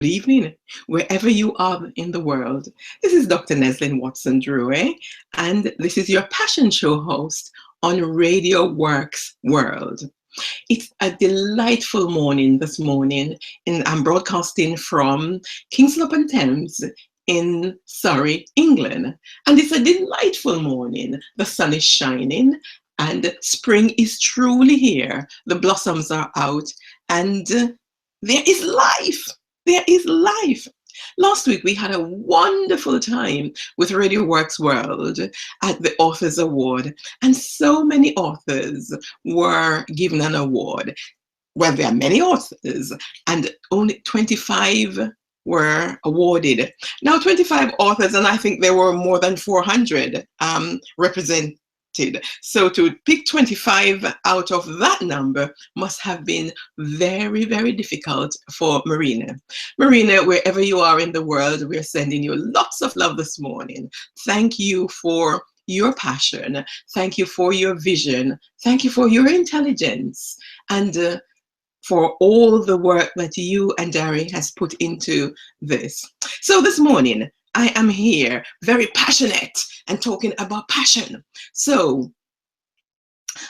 Good evening, wherever you are in the world. This is Dr. Neslin Watson Drouet, and this is your Passion Show host on Radio Works World. It's a delightful morning this morning, and I'm broadcasting from Kingston upon Thames in Surrey, England. And it's a delightful morning. The sun is shining, and spring is truly here. The blossoms are out, and there is life. There is life. Last week, we had a wonderful time with Radio Works World at the Authors Award, and so many authors were given an award. Well, there are many authors, and only 25 were awarded. Now, 25 authors, and I think there were more than 400 represented. So to pick 25 out of that number must have been very, very difficult for Marina. Marina, wherever you are in the world, we're sending you lots of love this morning. Thank you for your passion. Thank you for your vision. Thank you for your intelligence. And for all the work that you and Dari has put into this. So this morning, I am here very passionate and talking about passion. So,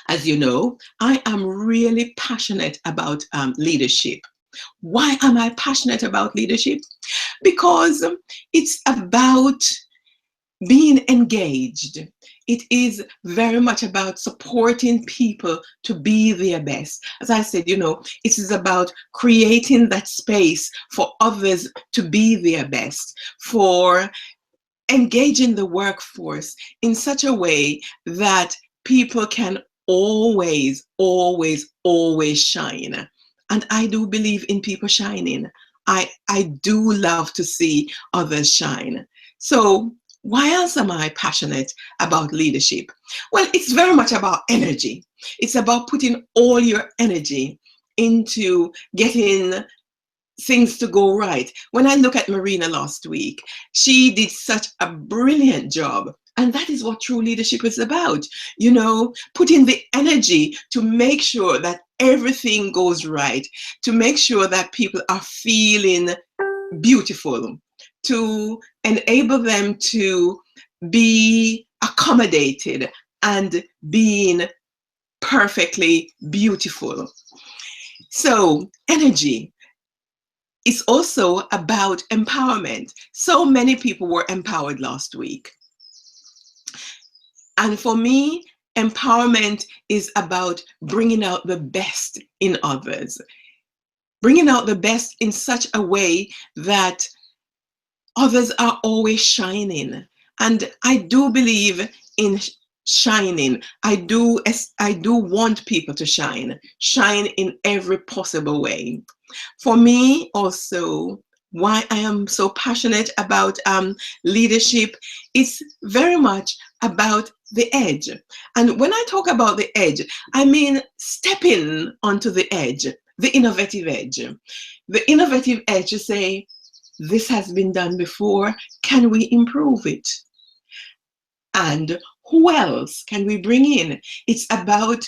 as you know, I am really passionate about leadership. Why am I passionate about leadership? Because it's about being engaged. It is very much about supporting people to be their best. As I said, it is about creating that space for others to be their best, for engaging the workforce in such a way that people can always, always, always shine. And I do believe in people shining. I do love to see others shine. So why else am I passionate about leadership? Well, it's very much about energy. It's about putting all your energy into getting things to go right. When I look at Marina last week, she did such a brilliant job. And that is what true leadership is about. Putting the energy to make sure that everything goes right, to make sure that people are feeling beautiful, to enable them to be accommodated and being perfectly beautiful. So energy is also about empowerment. So many people were empowered last week. And for me, empowerment is about bringing out the best in others, bringing out the best in such a way that others are always shining. And I do believe in shining. I do want people to shine in every possible way. For me also, why I am so passionate about leadership, it's very much about the edge. And when I talk about the edge, I mean stepping onto the edge, the innovative edge. The innovative edge to say, this has been done before, can we improve it? And who else can we bring in? It's about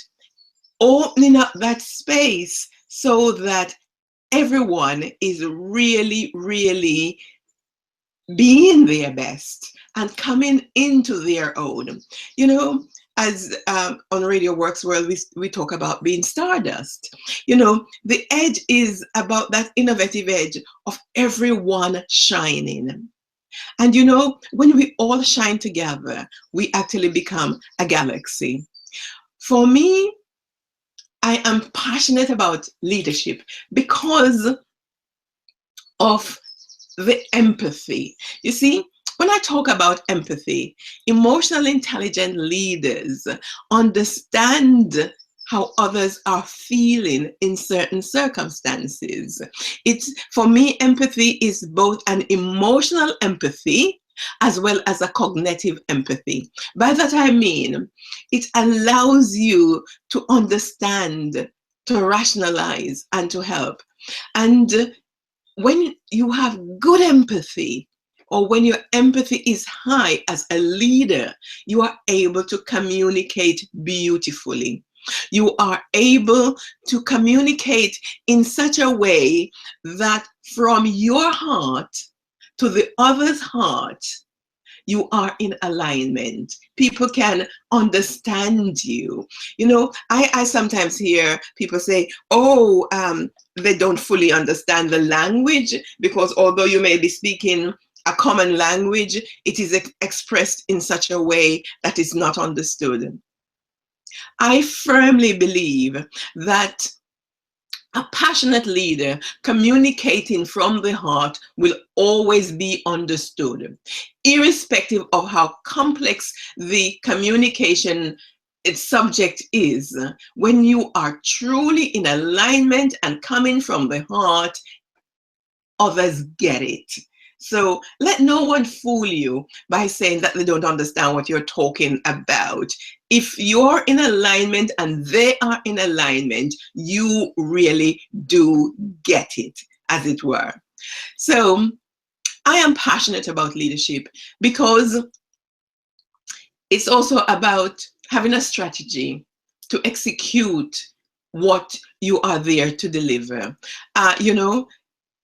opening up that space so that everyone is really, really being their best and coming into their own. As on Radio Works World, we talk about being stardust. The edge is about that innovative edge of everyone shining. And when we all shine together, we actually become a galaxy. For me, I am passionate about leadership because of the empathy. You see, when I talk about empathy, emotional intelligent leaders understand how others are feeling in certain circumstances. For me, empathy is both an emotional empathy as well as a cognitive empathy. By that I mean, it allows you to understand, to rationalize, and to help. And when you have good empathy, or when your empathy is high as a leader, you are able to communicate beautifully. You are able to communicate in such a way that from your heart to the other's heart, you are in alignment. People can understand you. You know, I sometimes hear people say, oh, they don't fully understand the language, because although you may be speaking a common language, it is expressed in such a way that is not understood. I firmly believe that a passionate leader communicating from the heart will always be understood, irrespective of how complex the communication its subject is. When you are truly in alignment and coming from the heart, others get it. So let no one fool you by saying that they don't understand what you're talking about. If you're in alignment and they are in alignment, you really do get it, as it were. So I am passionate about leadership because it's also about having a strategy to execute what you are there to deliver. You know,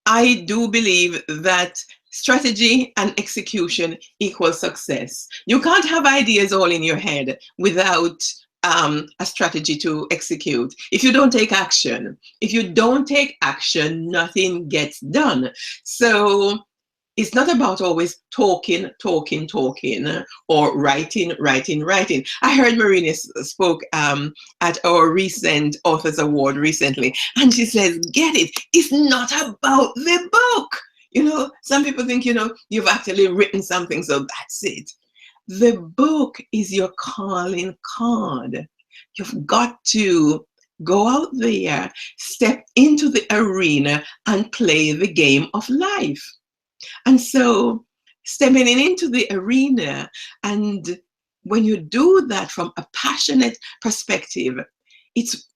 I do believe that strategy and execution equals success. You can't have ideas all in your head without a strategy to execute. If you don't take action, nothing gets done. So it's not about always talking, or writing. I heard Marina spoke at our recent Authors Award recently, and she says, get it, it's not about the book. You know, some people think, you know, you've actually written something, so that's it. The book is your calling card. You've got to go out there, step into the arena, and play the game of life. And so stepping into the arena, and when you do that from a passionate perspective, it's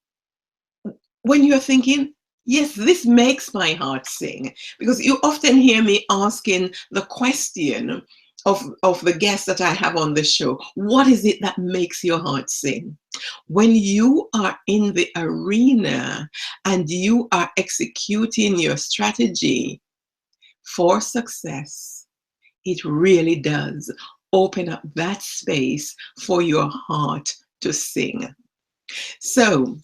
when you're thinking, yes, this makes my heart sing. Because you often hear me asking the question of the guests that I have on the show, what is it that makes your heart sing? When you are in the arena and you are executing your strategy for success, it really does open up that space for your heart to sing. So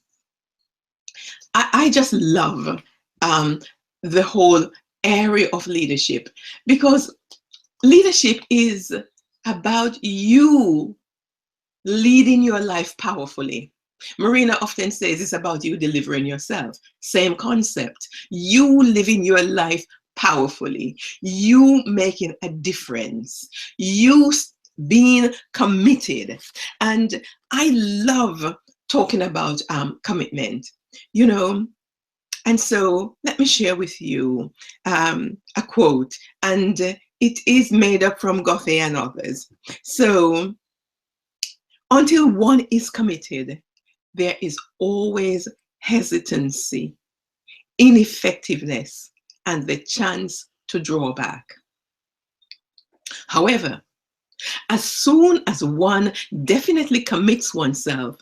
I just love the whole area of leadership, because leadership is about you leading your life powerfully. Marina often says it's about you delivering yourself. Same concept. You living your life powerfully, you making a difference, you being committed. And I love talking about commitment, you know. And so let me share with you a quote, and it is made up from Goethe and others. So, until one is committed, there is always hesitancy, ineffectiveness, and the chance to draw back. However, as soon as one definitely commits oneself,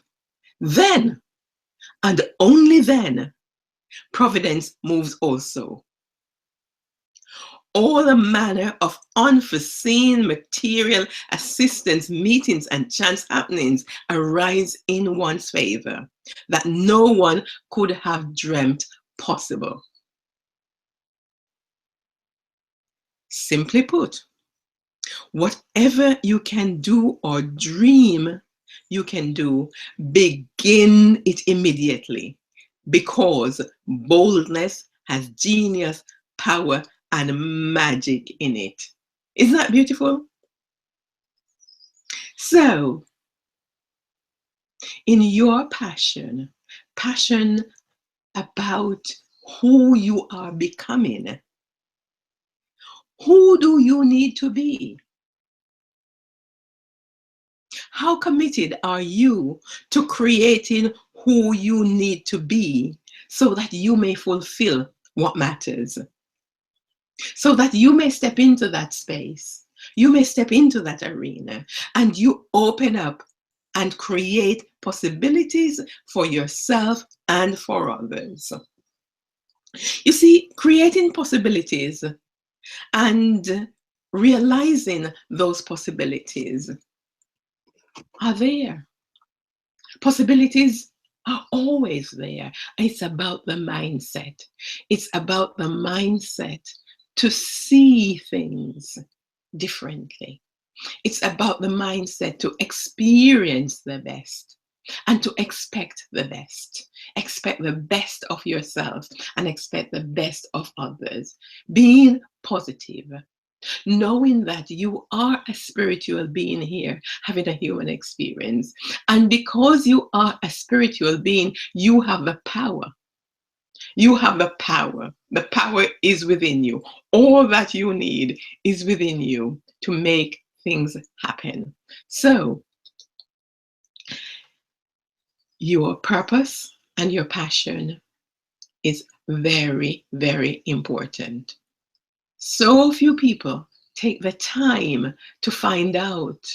then, and only then, providence moves also. All the manner of unforeseen material assistance, meetings, and chance happenings arise in one's favor that no one could have dreamt possible. Simply put, whatever you can do or dream you can do, begin it immediately, because boldness has genius, power, and magic in it. Isn't that beautiful? So, in your passion about who you are becoming, who do you need to be? How committed are you to creating who you need to be so that you may fulfill what matters? So that you may step into that space, you may step into that arena, and you open up and create possibilities for yourself and for others. You see, creating possibilities and realizing those possibilities are there. Possibilities are always there. It's about the mindset. It's about the mindset to see things differently. It's about the mindset to experience the best and to expect the best. Expect the best of yourself and expect the best of others. Being positive, knowing that you are a spiritual being here having a human experience. And because you are a spiritual being, you have the power. You have the power. The power is within you. All that you need is within you to make things happen. So, your purpose and your passion is very, very important. So few people take the time to find out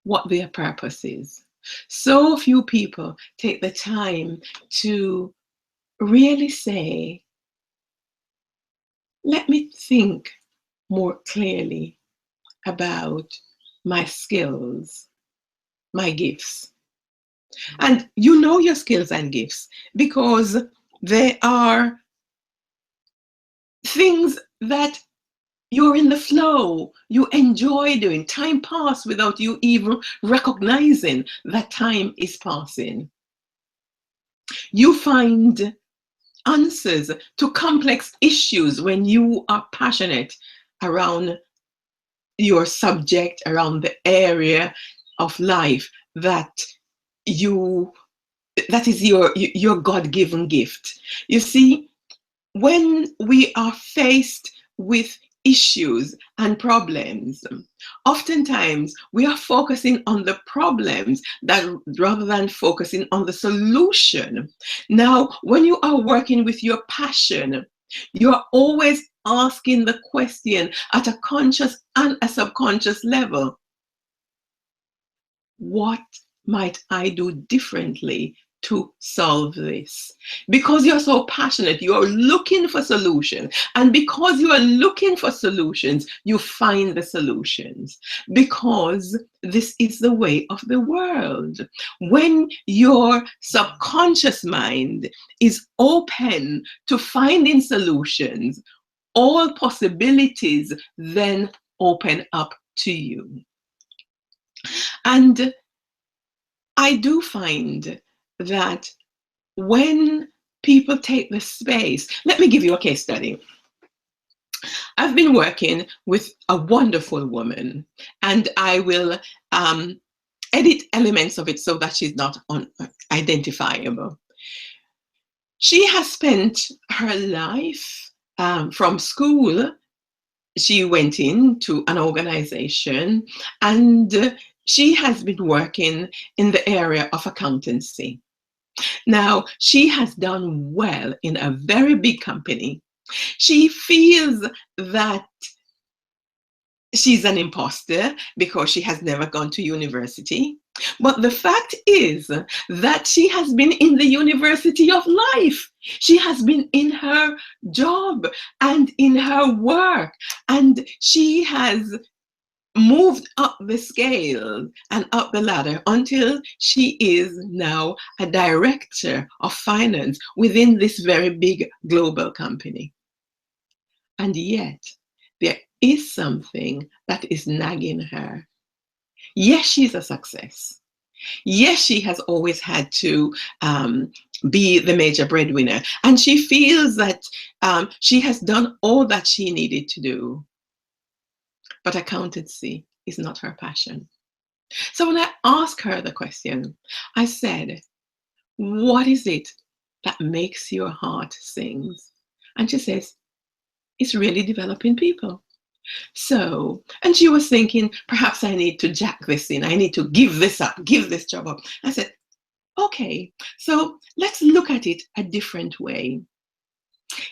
what their purpose is. So few people take the time to really say, let me think more clearly about my skills, my gifts. And you know your skills and gifts because they are things that you're in the flow, you enjoy doing. Time pass without you even recognizing that time is passing. You find answers to complex issues when you are passionate around your subject, around the area of life that is your God-given gift. You see, when we are faced with issues and problems, oftentimes we are focusing on the problems that rather than focusing on the solution. Now, when you are working with your passion, you're always asking the question at a conscious and a subconscious level, what might I do differently to solve this? Because you're so passionate, you're looking for solutions. And because you are looking for solutions, you find the solutions. Because this is the way of the world. When your subconscious mind is open to finding solutions, all possibilities then open up to you. And I do find that when people take the space, let me give you a case study. I've been working with a wonderful woman, and I will edit elements of it so that she's not identifiable. She has spent her life from school. She went into an organization and she has been working in the area of accountancy. Now, she has done well in a very big company. She feels that she's an imposter because she has never gone to university. But the fact is that she has been in the university of life. She has been in her job and in her work, and she has moved up the scale and up the ladder until she is now a director of finance within this very big global company. And yet, there is something that is nagging her. Yes, she's a success. Yes, she has always had to be the major breadwinner. And she feels that she has done all that she needed to do. But accountancy is not her passion. So when I asked her the question, I said, what is it that makes your heart sing? And she says, it's really developing people. So, and she was thinking, perhaps I need to jack this in. I need to give this up, give this job up. I said, okay, so let's look at it a different way.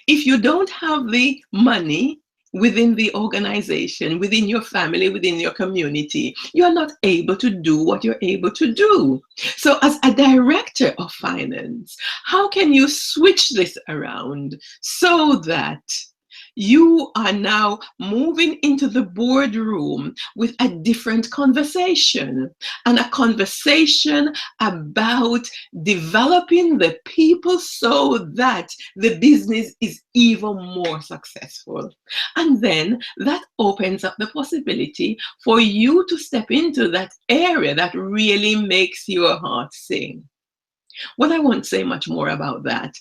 If you don't have the money, within the organization, within your family, within your community, you're not able to do what you're able to do. So, as a director of finance, how can you switch this around so that you are now moving into the boardroom with a different conversation, and a conversation about developing the people so that the business is even more successful. And then that opens up the possibility for you to step into that area that really makes your heart sing. Well, I won't say much more about that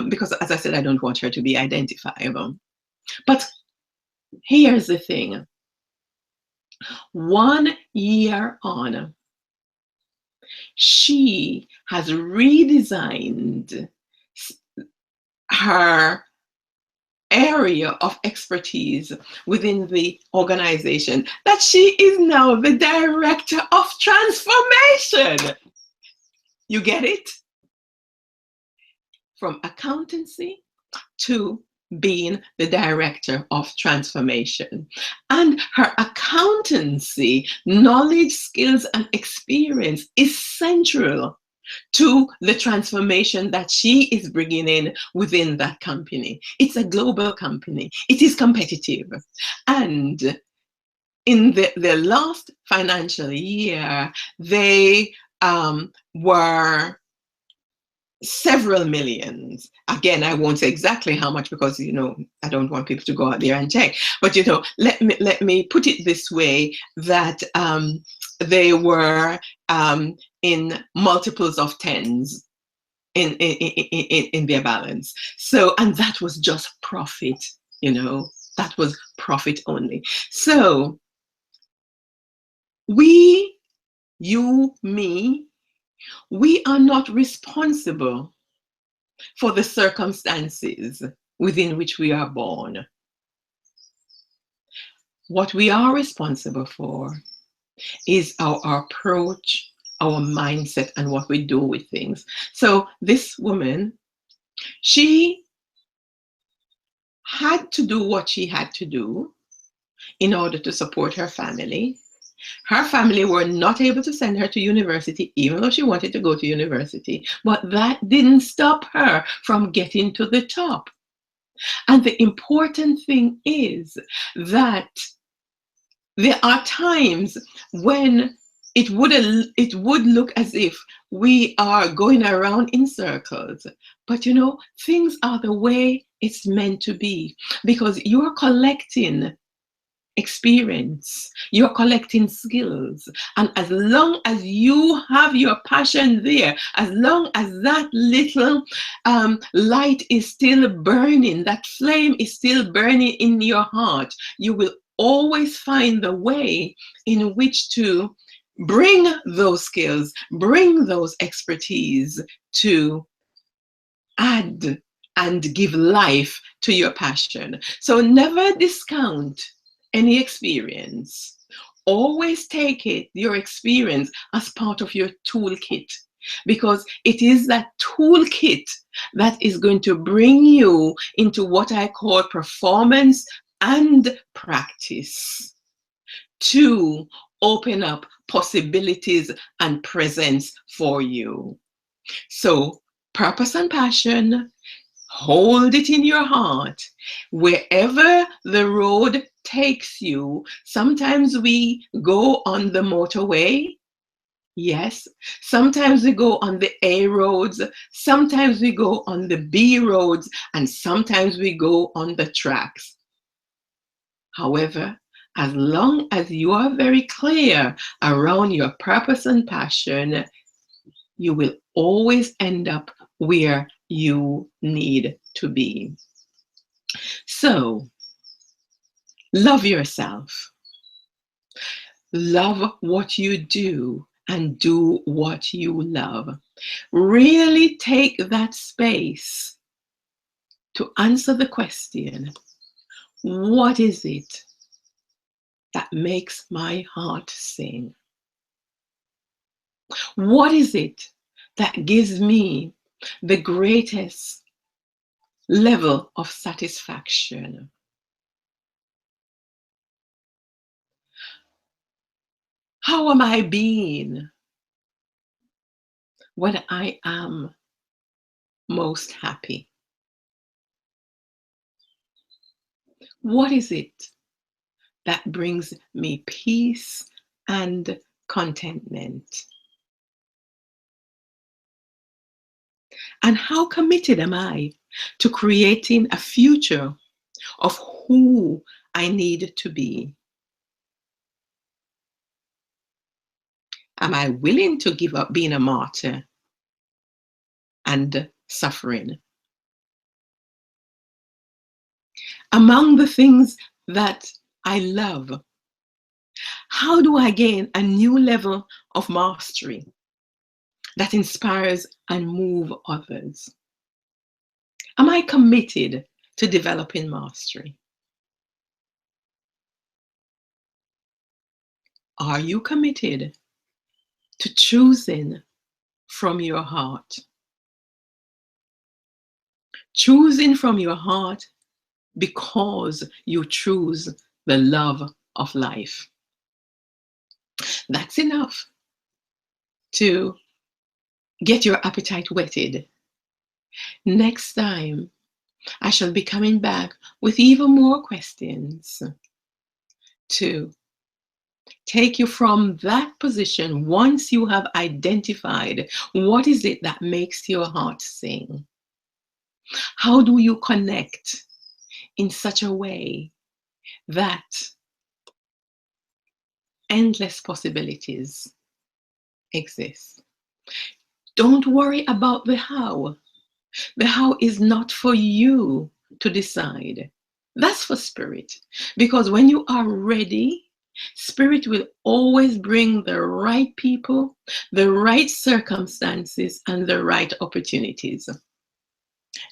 because, as I said, I don't want her to be identifiable. But here's the thing. 1 year on, she has redesigned her area of expertise within the organization, that she is now the director of transformation. You get it? From accountancy to being the director of transformation. And her accountancy, knowledge, skills, and experience is central to the transformation that she is bringing in within that company. It's a global company. It is competitive. And in the last financial year, they were several millions. Again, I won't say exactly how much because, I don't want people to go out there and check. But, let me put it this way, that they were in multiples of tens in their balance. So, and that was just profit, that was profit only. So we, you, me, we are not responsible for the circumstances within which we are born. What we are responsible for is our approach, our mindset, and what we do with things. So this woman, she had to do what she had to do in order to support her family. Her family were not able to send her to university, even though she wanted to go to university, but that didn't stop her from getting to the top. And the important thing is that there are times when it would look as if we are going around in circles, but things are the way it's meant to be, because you're collecting experience, you're collecting skills, and as long as you have your passion there, as long as that little light is still burning, that flame is still burning in your heart, you will always find the way in which to bring those skills, bring those expertise to add and give life to your passion. So never discount any experience. Always take your experience as part of your toolkit, because it is that toolkit that is going to bring you into what I call performance and practice, to open up possibilities and presence for you. So purpose and passion, hold it in your heart. Wherever the road takes you, sometimes we go on the motorway. Yes. Sometimes we go on the A roads. Sometimes we go on the B roads. And sometimes we go on the tracks. However, as long as you are very clear around your purpose and passion, you will always end up where you need to be. So, love yourself. Love what you do and do what you love. Really take that space to answer the question, what is it that makes my heart sing? What is it that gives me the greatest level of satisfaction? How am I being when I am most happy? What is it that brings me peace and contentment? And how committed am I to creating a future of who I need to be? Am I willing to give up being a martyr and suffering? Among the things that I love, how do I gain a new level of mastery that inspires and move others? Am I committed to developing mastery? Are you committed to choosing from your heart? Choosing from your heart because you choose the love of life. That's enough to get your appetite whetted. Next time, I shall be coming back with even more questions to take you from that position once you have identified what is it that makes your heart sing. How do you connect in such a way that endless possibilities exist? Don't worry about the how. The how is not for you to decide. That's for spirit. Because when you are ready, spirit will always bring the right people, the right circumstances, and the right opportunities.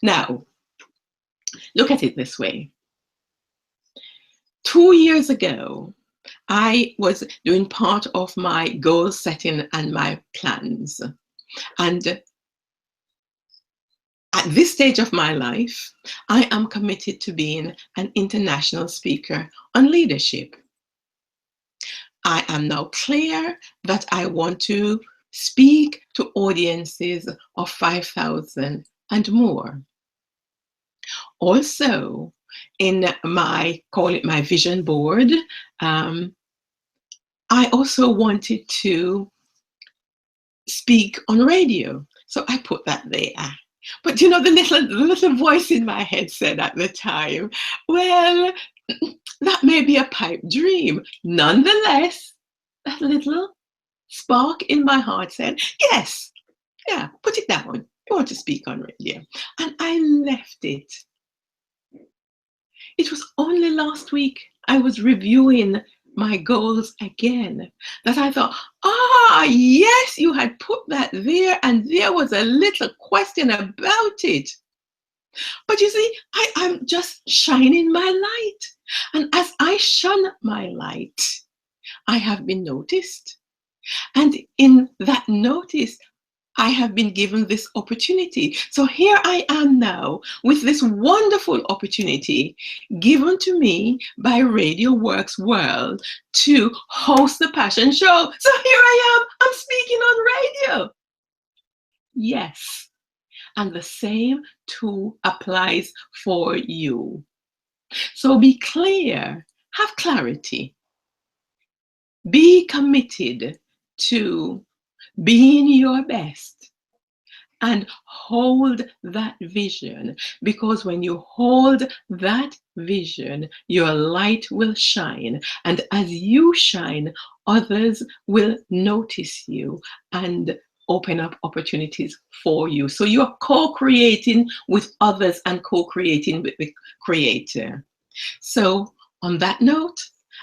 Now, look at it this way. 2 years ago, I was doing part of my goal setting and my plans. And at this stage of my life, I am committed to being an international speaker on leadership. I am now clear that I want to speak to audiences of 5,000 and more. Also, in my, call it my vision board, I also wanted to speak on radio. So I put that there. But you know, the little voice in my head said at the time, well, that may be a pipe dream. Nonetheless, that little spark in my heart said, yes, yeah, put it down. You want to speak on radio. And I left it. It was only last week I was reviewing my goals again that I thought, yes, you had put that there and there was a little question about it. But you see, I'm just shining my light. And as I shine my light, I have been noticed. And in that notice, I have been given this opportunity. So here I am now with this wonderful opportunity given to me by Radio Works World to host the Passion Show. So here I am, I'm speaking on radio. Yes, and the same too applies for you. So be clear, have clarity, be committed to being your best and hold that vision, because when you hold that vision, your light will shine, and as you shine, others will notice you and open up opportunities for you. So you're co-creating with others and co-creating with the creator. So on that note,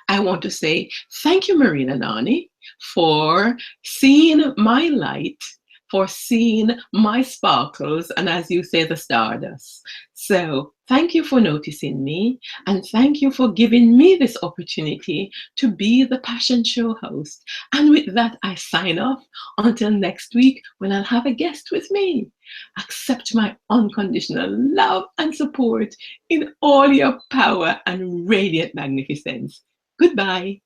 I want to say thank you, Marina Nani, for seeing my light, for seeing my sparkles, and as you say, the stardust. So thank you for noticing me, and thank you for giving me this opportunity to be the Passion Show host. And with that, I sign off until next week when I'll have a guest with me. Accept my unconditional love and support in all your power and radiant magnificence. Goodbye.